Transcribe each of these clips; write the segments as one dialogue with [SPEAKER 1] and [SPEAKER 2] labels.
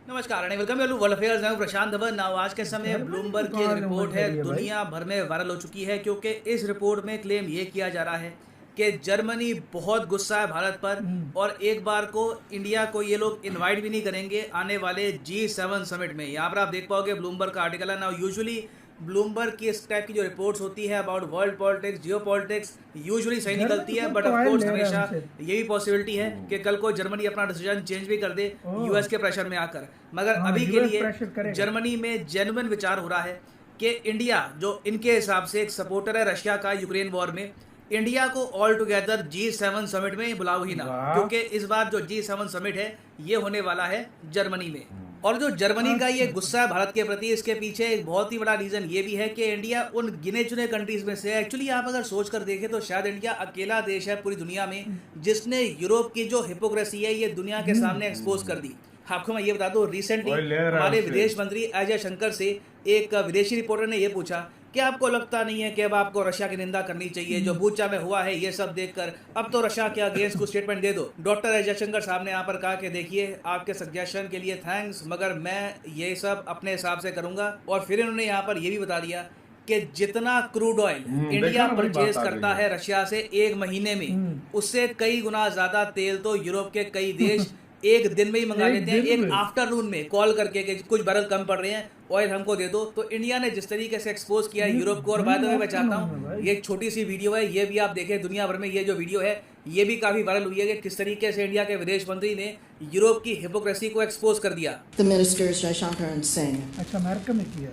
[SPEAKER 1] नमस्कार and welcome to world affairs. मैं हूं प्रशांत धवन। नाउ आज के समय ब्लूमबर्ग की एक रिपोर्ट है, दुनिया भर में वायरल हो चुकी है क्योंकि इस रिपोर्ट में क्लेम ये किया जा रहा है कि जर्मनी बहुत गुस्सा है भारत पर और एक बार को इंडिया को ये लोग इनवाइट भी नहीं करेंगे आने वाले G7 समिट में। यहाँ पर आप देख पाओगे ब्लूमबर्ग का आर्टिकल है। नाउ यूजुअली ब्लूमबर्ग की इस टाइप की जो रिपोर्ट्स होती है about world politics, Jio politics, usually सही निकलती है, बट ऑफ कोर्स हमेशा ये भी पॉसिबिलिटी है कि कल को जर्मनी अपना डिसीजन चेंज भी कर दे यूएस के प्रेशर में आकर। मगर अभी के लिए जर्मनी में जेन्युइन विचार हो रहा है कि इंडिया, जो इनके हिसाब से एक सपोर्टर है रशिया का यूक्रेन वॉर में, इंडिया को ऑल टुगेदर G7 समिट में बुलाओ ही ना, क्योंकि इस बार जो G7 समिट है ये होने वाला है जर्मनी में। और जो जर्मनी का ये गुस्सा है भारत के प्रति, इसके पीछे एक बहुत ही बड़ा रीजन ये भी है कि इंडिया उन गिने चुने कंट्रीज में से, एक्चुअली आप अगर सोच कर देखें तो शायद इंडिया अकेला देश है पूरी दुनिया में जिसने यूरोप की जो हिपोक्रेसी है ये दुनिया के सामने एक्सपोज कर दी। आपको मैं ये बता दूं, रिसेंटली हमारे विदेश मंत्री अजय शंकर से एक विदेशी रिपोर्टर ने ये पूछा कि आपको लगता नहीं है कि अब आपको रशिया की निंदा करनी चाहिए जो बूचा में हुआ है ये सब देखकर, अब तो रशिया के अगेंस्ट कुछ स्टेटमेंट दे दो। डॉक्टर अजय शंकर साहब ने यहाँ पर कहा कि देखिए, आपके सजेशन के लिए थैंक्स, मगर मैं ये सब अपने हिसाब से करूंगा। और फिर इन्होंने यहाँ पर ये भी बता दिया कि जितना क्रूड ऑयल इंडिया परचेज करता है रशिया से एक महीने में, उससे कई गुना ज्यादा तेल तो यूरोप के कई देश एक दिन में ही मंगा लेते हैं, एक आफ्टरनून में कॉल करके कि कुछ बैरल कम पड़ रहे हैं, ऑयल हमको दे दो। तो इंडिया ने जिस तरीके से एक्सपोज किया यूरोप को, और बाय द वे मैं चाहता हूँ ये एक छोटी सी वीडियो है, ये भी आप देखें दुनिया भर में। ये जो वीडियो है ये भी काफी वायरल हुई है कि किस तरीके से इंडिया के विदेश मंत्री ने यूरोप की हिपोक्रेसी को एक्सपोज कर दिया।
[SPEAKER 2] The ministers Jaishankar and Singh.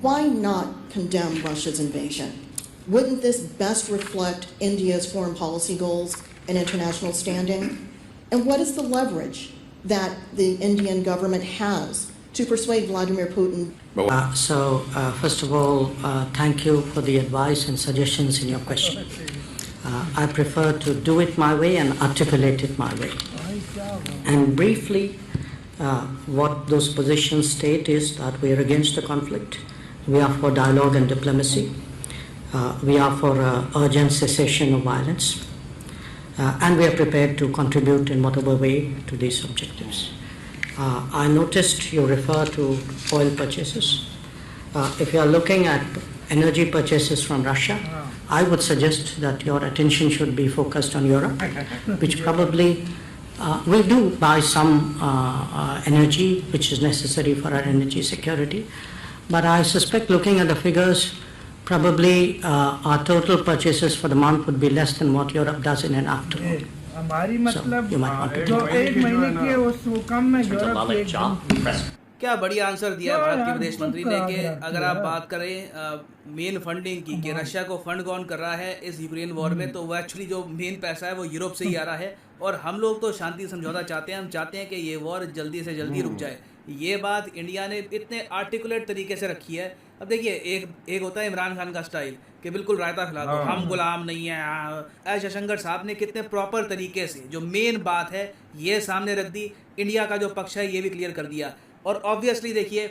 [SPEAKER 2] Why not condemn Russia's invasion? Wouldn't this best reflect India's foreign policy goals and international standing? And what is the leverage that the Indian government has to persuade Vladimir Putin?
[SPEAKER 3] First of all, thank you for the advice and suggestions in your question. I prefer to do it my way and articulate it my way. And briefly, what those positions state is that we are against the conflict, we are for dialogue and diplomacy, we are for urgent cessation of violence, and we are prepared to contribute in whatever way to these objectives. I noticed you refer to oil purchases. If you are looking at energy purchases from Russia, I would suggest that your attention should be focused on Europe, which probably will do buy some energy which is necessary for our energy security. But I suspect, looking at the figures, probably our total purchases for the month would be less than what Europe does in an afternoon.
[SPEAKER 4] हमारी मतलब जो एक महीने की उस कम में Europe के
[SPEAKER 1] क्या बढ़िया आंसर दिया भारत के विदेश मंत्री ने कि अगर आप बात करें मेन फंडिंग की कि रशिया को फंड कौन कर रहा है इस यूक्रेन वॉर में, तो वो एक्चुअली जो मेन पैसा है वो यूरोप से ही आ रहा है। और हम लोग तो शांति समझौता चाहते हैं, हम चाहते हैं कि ये वॉर जल्दी से जल्दी रुक जाए। ये बात इंडिया ने इतने आर्टिकुलेट तरीके से रखी है। अब देखिए, एक होता है इमरान खान का स्टाइल कि बिल्कुल रायता खिला दो, हम गुलाम नहीं है। अजय शंकर साहब ने कितने प्रॉपर तरीके से जो मेन बात है ये सामने रख दी, इंडिया का जो पक्ष है ये भी क्लियर कर दिया। और ऑब्वियसली देखिए,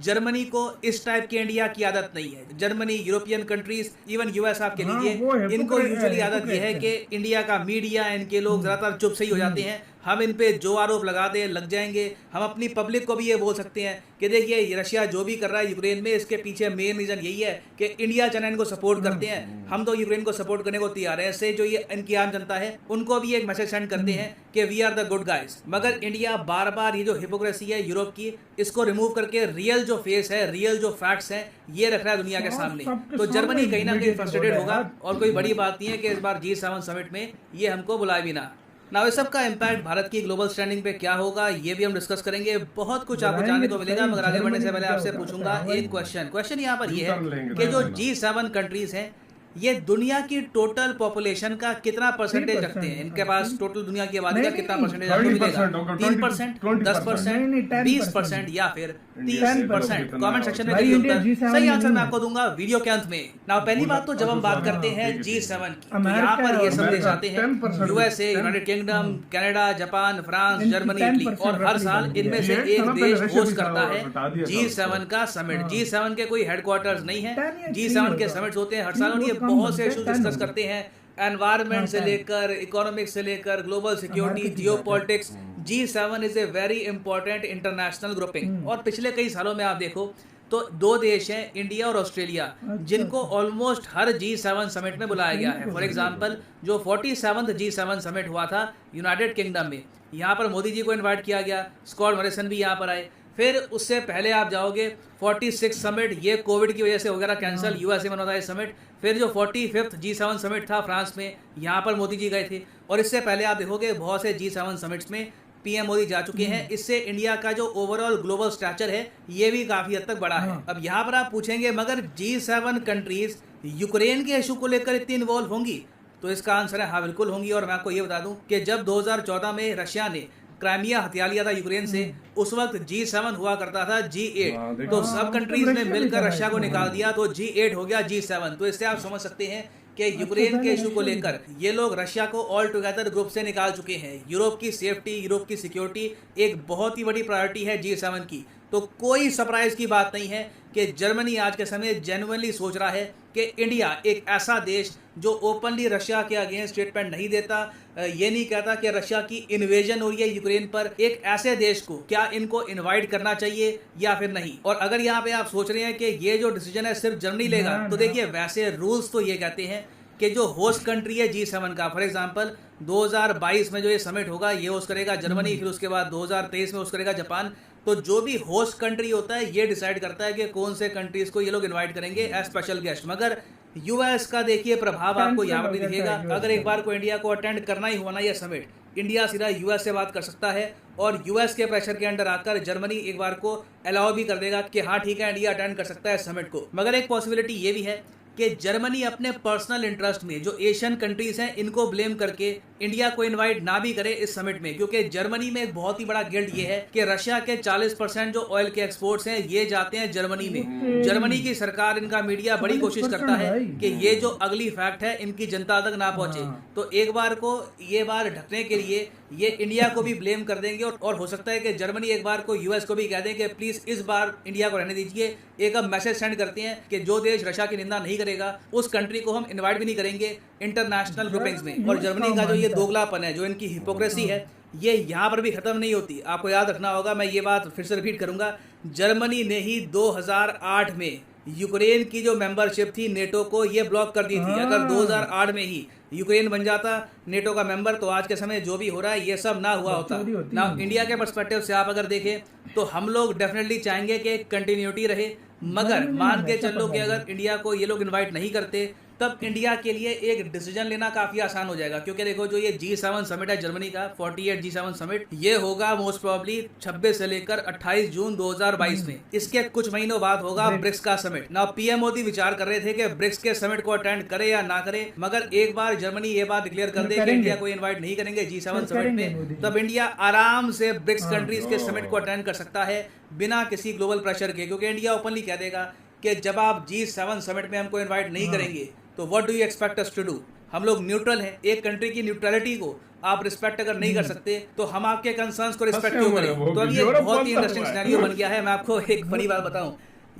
[SPEAKER 1] जर्मनी को इस टाइप की इंडिया की आदत नहीं है। Germany, European countries, even US आप कह लीजिए, इनको यूजुअली आदत यह है कि इंडिया का मीडिया, इनके लोग ज़्यादातर चुप सही हो जाते हैं। हम इन पे जो आरोप लगा दें लग जाएंगे। हम अपनी पब्लिक को भी ये बोल सकते हैं कि देखिए, रशिया जो भी कर रहा है यूक्रेन में, इसके पीछे मेन रीज़न यही है कि इंडिया चाइना इनको सपोर्ट करते हैं। हम तो यूक्रेन को सपोर्ट करने को तैयार है। इससे जो ये इनकी आम जनता है उनको भी एक मैसेज सेंड करते हैं कि we are the good guys. मगर इंडिया बार बार ये जो हिपोक्रेसी है यूरोप की, इसको रिमूव करके रियल जो फेस है, रियल जो फैक्ट्स हैं, ये रख रहा है दुनिया के सामने। तो जर्मनी कहीं ना कहीं फ्रस्ट्रेटेड होगा। और कोई बड़ी बात नहीं है कि इस बार G7 समिट में ये हमको बुलाए भी ना। ना इस सब का इम्पैक्ट भारत की ग्लोबल स्टैंडिंग पे क्या होगा ये भी हम डिस्कस करेंगे। बहुत कुछ आपको जानने को मिलेगा, मगर आगे बढ़ने से पहले आपसे पूछूंगा एक क्वेश्चन यहाँ पर ये है कि जो G7 कंट्रीज हैं ये दुनिया की टोटल पॉपुलेशन का कितना परसेंटेज रखते हैं? इनके पास टोटल दुनिया की आबादी का कितना परसेंटेज आपको मिलेगा? 3%, 10%, 20% या फिर 30%? कमेंट सेक्शन में करिए उत्तर। सही आंसर मैं आपको दूंगा वीडियो के अंत में। ना पहली बात तो जब हम बात करते हैं G7 की, तो यहाँ पर ये संदेश आते हैं USA, United kingdom, Canada, Japan, France, Germany, Italy, और हर साल इनमें से एक देश होस्ट करता है G7 का समिट। G7 के कोई हेडक्वार्टर्स नहीं है, G7 के समिट्स होते हैं हर साल, और ये बहुत से इशू डिस्कस करते हैं, एनवायरनमेंट से लेकर, इकोनॉमिक्स से लेकर, global security, Jio politics, G7 is a very important international grouping. और पिछले कई सालों में आप देखो तो दो देश हैं, इंडिया और ऑस्ट्रेलिया, जिनको ऑलमोस्ट हर G7 समिट में बुलाया गया है। फॉर एग्जांपल जो 47th G7 समिट हुआ था यूनाइटेड किंगडम में, यहाँ पर मोदी जी को इनवाइट किया गया, स्कॉट मॉरिसन भी यहाँ पर आए। फिर उससे पहले आप जाओगे 46 समिट, ये कोविड की वजह से वगैरह कैंसिल, यूएसए में होता है समिट। फिर जो 45th G7 समिट था फ्रांस में, यहाँ पर मोदी जी गए थे। और इससे पहले आप देखोगे बहुत से G7 समिट्स में पीएम मोदी जा चुके हैं। इससे इंडिया का जो ओवरऑल ग्लोबल स्टैचर है ये भी काफी हद तक बड़ा है। अब यहाँ पर आप पूछेंगे मगर G7 कंट्रीज यूक्रेन के इशू को लेकर इतनी इन्वॉल्व होंगी, तो इसका आंसर है हाँ बिल्कुल होंगी। और मैं आपको ये बता दूं कि जब 2014 में रशिया ने क्राइमिया हथिया लिया था यूक्रेन से, उस वक्त G7 हुआ करता था G8, तो सब कंट्रीज ने मिलकर रशिया को निकाल दिया, तो G8 हो गया G7। तो इससे आप समझ सकते हैं कि यूक्रेन के इशू को लेकर ये लोग रशिया को ऑल टुगेदर ग्रुप से निकाल चुके हैं। यूरोप की सेफ्टी, यूरोप की सिक्योरिटी एक बहुत ही बड़ी प्रायोरिटी है G7 की। तो कोई सरप्राइज की बात नहीं है कि जर्मनी आज के समय जेन्युइनली सोच रहा है कि इंडिया एक ऐसा देश जो ओपनली रशिया के अगेंस्ट स्टेटमेंट नहीं देता, ये नहीं कहता कि रशिया की इन्वेजन हो रही है यूक्रेन पर, एक ऐसे देश को क्या इनको इनवाइट करना चाहिए या फिर नहीं। और अगर यहाँ पे आप सोच रहे हैं कि ये जो डिसीजन है सिर्फ जर्मनी लेगा, तो देखिए वैसे रूल्स तो ये कहते हैं कि जो होस्ट कंट्री है G7 का, फॉर एग्जांपल 2022 में जो ये समिट होगा ये होस्ट करेगा जर्मनी, फिर उसके बाद 2023 में होस्ट करेगा जापान। तो जो भी होस्ट कंट्री होता है ये डिसाइड करता है कि कौन से कंट्रीज को ये लोग इनवाइट करेंगे एज स्पेशल गेस्ट। मगर यूएस का देखिए प्रभाव आपको यहाँ पर भी दिखेगा। अगर एक बार को इंडिया को अटेंड करना ही हुआ ना ये समिट, इंडिया सीधा यूएस से बात कर सकता है और यूएस के प्रेशर के अंडर आकर जर्मनी एक बार को अलाउ भी कर देगा कि हाँ ठीक है इंडिया अटेंड कर सकता है समिट को। मगर एक पॉसिबिलिटी ये भी है कि जर्मनी अपने पर्सनल इंटरेस्ट में जो एशियन कंट्रीज हैं इनको ब्लेम करके इंडिया को इनवाइट ना भी करे इस समिट में, क्योंकि जर्मनी में एक बहुत ही बड़ा गिल्ट ये है कि रशिया के 40% जो ऑयल के एक्सपोर्ट्स हैं ये जाते हैं जर्मनी में। जर्मनी की सरकार, इनका मीडिया बड़ी कोशिश करता है कि ये जो अगली फैक्ट है इनकी जनता तक ना पहुंचे। तो एक बार को ये बार ढकने के लिए ये इंडिया को भी ब्लेम कर देंगे और हो सकता है कि जर्मनी एक बार को यूएस को भी कह दें कि प्लीज इस बार इंडिया को रहने दीजिए। एक अब मैसेज सेंड करते हैं कि जो देश रशिया की निंदा नहीं करेगा उस कंट्री को हम इनवाइट भी नहीं करेंगे इंटरनेशनल ग्रुपिंग्स में। और जर्मनी का जो ये दोगलापन है, जो इनकी हिपोक्रेसी है, ये यहाँ पर भी खत्म नहीं होती। आपको याद रखना होगा, मैं ये बात फिर से रिपीट करूंगा, जर्मनी ने ही 2008 में यूक्रेन की जो मेंबरशिप थी नेटो को ये ब्लॉक कर दी थी। अगर 2008 में ही यूक्रेन बन जाता नेटो का मेंबर तो आज के समय जो भी हो रहा है ये सब ना हुआ होता ना। इंडिया के पर्सपेक्टिव से आप अगर देखें तो हम लोग डेफिनेटली चाहेंगे कि कंटिन्यूटी रहे, मगर मान के चलो कि अगर इंडिया को ये लोग इनवाइट नहीं करते तब इंडिया के लिए एक डिसीजन लेना काफी आसान हो जाएगा। क्योंकि देखो जो ये G7 समिट है जर्मनी का 48 G7 समिट, ये होगा मोस्ट प्रोबेबली 26 से लेकर 28 जून 2022 में। इसके कुछ महीनों बाद होगा ब्रिक्स का समिट। ना पीएम मोदी विचार कर रहे थे कि ब्रिक्स के समिट को अटेंड करे या ना करे, मगर एक बार जर्मनी ये बात डिक्लेयर कर दे कि इंडिया को इनवाइट नहीं करेंगे G7 समिट में, तब इंडिया आराम से ब्रिक्स कंट्रीज के समिट को अटेंड कर सकता है बिना किसी ग्लोबल प्रेशर के। क्योंकि इंडिया ओपनली कह देगा कि जब आप G7 समिट में हमको इनवाइट नहीं करेंगे तो what do you expect us to do. हम लोग न्यूट्रल हैं, एक कंट्री की न्यूट्रलिटी को आप रिस्पेक्ट अगर नहीं कर सकते तो हम आपके कंसर्न्स को रिस्पेक्ट क्यों करें। तो अब ये बहुत ही इंटरेस्टिंग सिनेरियो बन गया है। मैं आपको एक बड़ी बात बताऊं,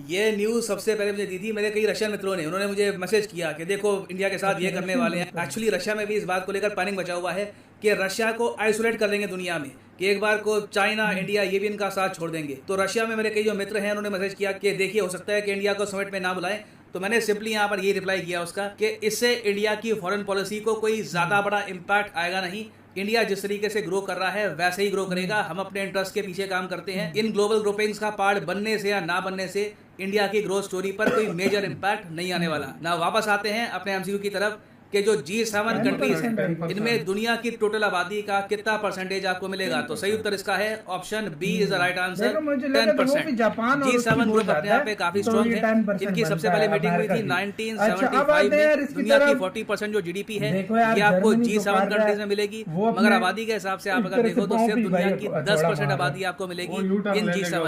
[SPEAKER 1] ये न्यूज़ सबसे पहले मुझे दी थी मेरे कई रशियन मित्रों ने। उन्होंने मुझे मैसेज किया कि देखो इंडिया के साथ ये करने वाले हैं। एक्चुअली रशिया में भी इस बात को लेकर पैनिक मचा हुआ है कि रशिया को आइसोलेट कर देंगे दुनिया में, कि एक बार को चाइना, इंडिया ये भी इनका साथ छोड़ देंगे। तो रशिया में मेरे कई जो मित्र हैं उन्होंने मैसेज किया कि देखिए हो सकता है कि इंडिया को समिट में ना बुलाएं। तो मैंने सिंपली यहाँ पर ये रिप्लाई किया उसका कि इससे इंडिया की फॉरेन पॉलिसी को कोई ज़्यादा बड़ा इम्पैक्ट आएगा नहीं। इंडिया जिस तरीके से ग्रो कर रहा है वैसे ही ग्रो करेगा। हम अपने इंटरेस्ट के पीछे काम करते हैं। इन ग्लोबल ग्रुपिंग्स का पार्ट बनने से या ना बनने से इंडिया की ग्रोथ स्टोरी पर कोई मेजर इम्पैक्ट नहीं आने वाला। ना वापस आते हैं अपने एमसीक्यू की तरफ कि जो G7 कंट्रीज हैं इनमें दुनिया की टोटल आबादी का कितना परसेंटेज आपको मिलेगा। तो सही उत्तर इसका है option B is the right answer, 10%। G7 group अपने आप पे काफी स्ट्रॉन्ग है। इनकी सबसे पहले मीटिंग हुई थी 1975 में। दुनिया की 40% जो जीडीपी है ये आपको G7 कंट्रीज में मिलेगी, मगर आबादी के हिसाब से आप अगर देखो तो सिर्फ दुनिया की 10% आबादी आपको मिलेगी इन G7।